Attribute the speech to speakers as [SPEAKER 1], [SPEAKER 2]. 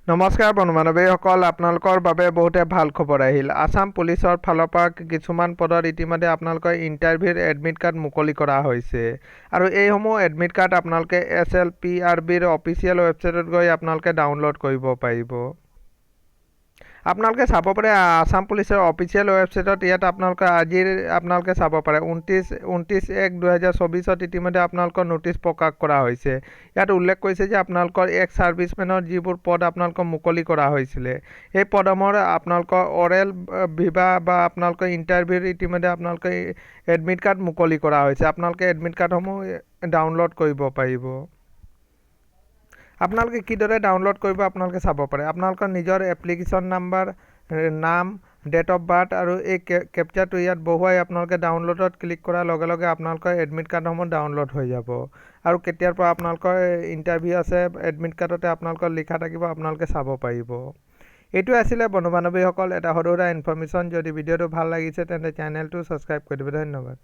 [SPEAKER 1] নমস্কাৰ বন্ধু-বান্ধৱীসকল, আপোনালোকৰ বাবে বহুতে ভাল খবৰ আহিল। আসাম পুলিচৰ ফালৰ পৰা কিছুমান পদত ইতিমধ্যে আপোনালোকৰ ইণ্টাৰভিউৰ এডমিট কাৰ্ড মুকলি কৰা হৈছে। আৰু এইসমূহ এডমিট কাৰ্ড আপোনালোকে SLPRBৰ অফিচিয়েল ৱেবছাইটত গৈ আপোনালোকে ডাউনলোড কৰিব পাৰিব। আপোনালোকে চাব পাৰে আসাম পুলিচৰ অফিচিয়েল ৱেবছাইটত ইয়াত আপোনালোকে চাব পাৰে 29/1/2024 ইতিমধ্যে আপোনালোকৰ নটিচ প্ৰকাশ কৰা হৈছে। ইয়াত উল্লেখ কৰিছে যে আপোনালোকৰ এক্স ছাৰ্ভিচমেনৰ যিবোৰ পদ আপোনালোকৰ মুকলি কৰা হৈছিলে, এই পদসমূহৰ আপোনালোকৰ অৰেল ভিভা বা আপোনালোকৰ ইণ্টাৰভিউৰ ইতিমধ্যে আপোনালোকে এডমিট কাৰ্ড মুকলি কৰা হৈছে। আপোনালোকে এডমিট কাৰ্ডসমূহ ডাউনলোড কৰিব পাৰিব। আপোনালোকে কিদৰে ডাউনলোড কৰিব আপোনালোকে চাব পাৰে। আপোনালোকৰ নিজৰ এপ্লিকেশ্যন নাম্বাৰ, নাম, ডেট অফ বাৰ্থ আৰু এই কেপচাৰটো ইয়াত বহুৱাই আপোনালোকে ডাউনলোডত ক্লিক কৰাৰ লগে লগে আপোনালোকৰ এডমিট কাৰ্ডসমূহ ডাউনলোড হৈ যাব। আৰু কেতিয়াৰ পৰা আপোনালোকৰ ইণ্টাৰভিউ আছে এডমিট কাৰ্ডতে আপোনালোকৰ লিখা থাকিব, আপোনালোকে চাব পাৰিব। এইটোৱে আছিলে বন্ধু বান্ধৱীসকল এটা সৰু সুৰা ইনফৰ্মেশ্যন। যদি ভিডিঅ'টো ভাল লাগিছে তেন্তে চেনেলটো ছাবস্ক্ৰাইব কৰি দিব। ধন্যবাদ।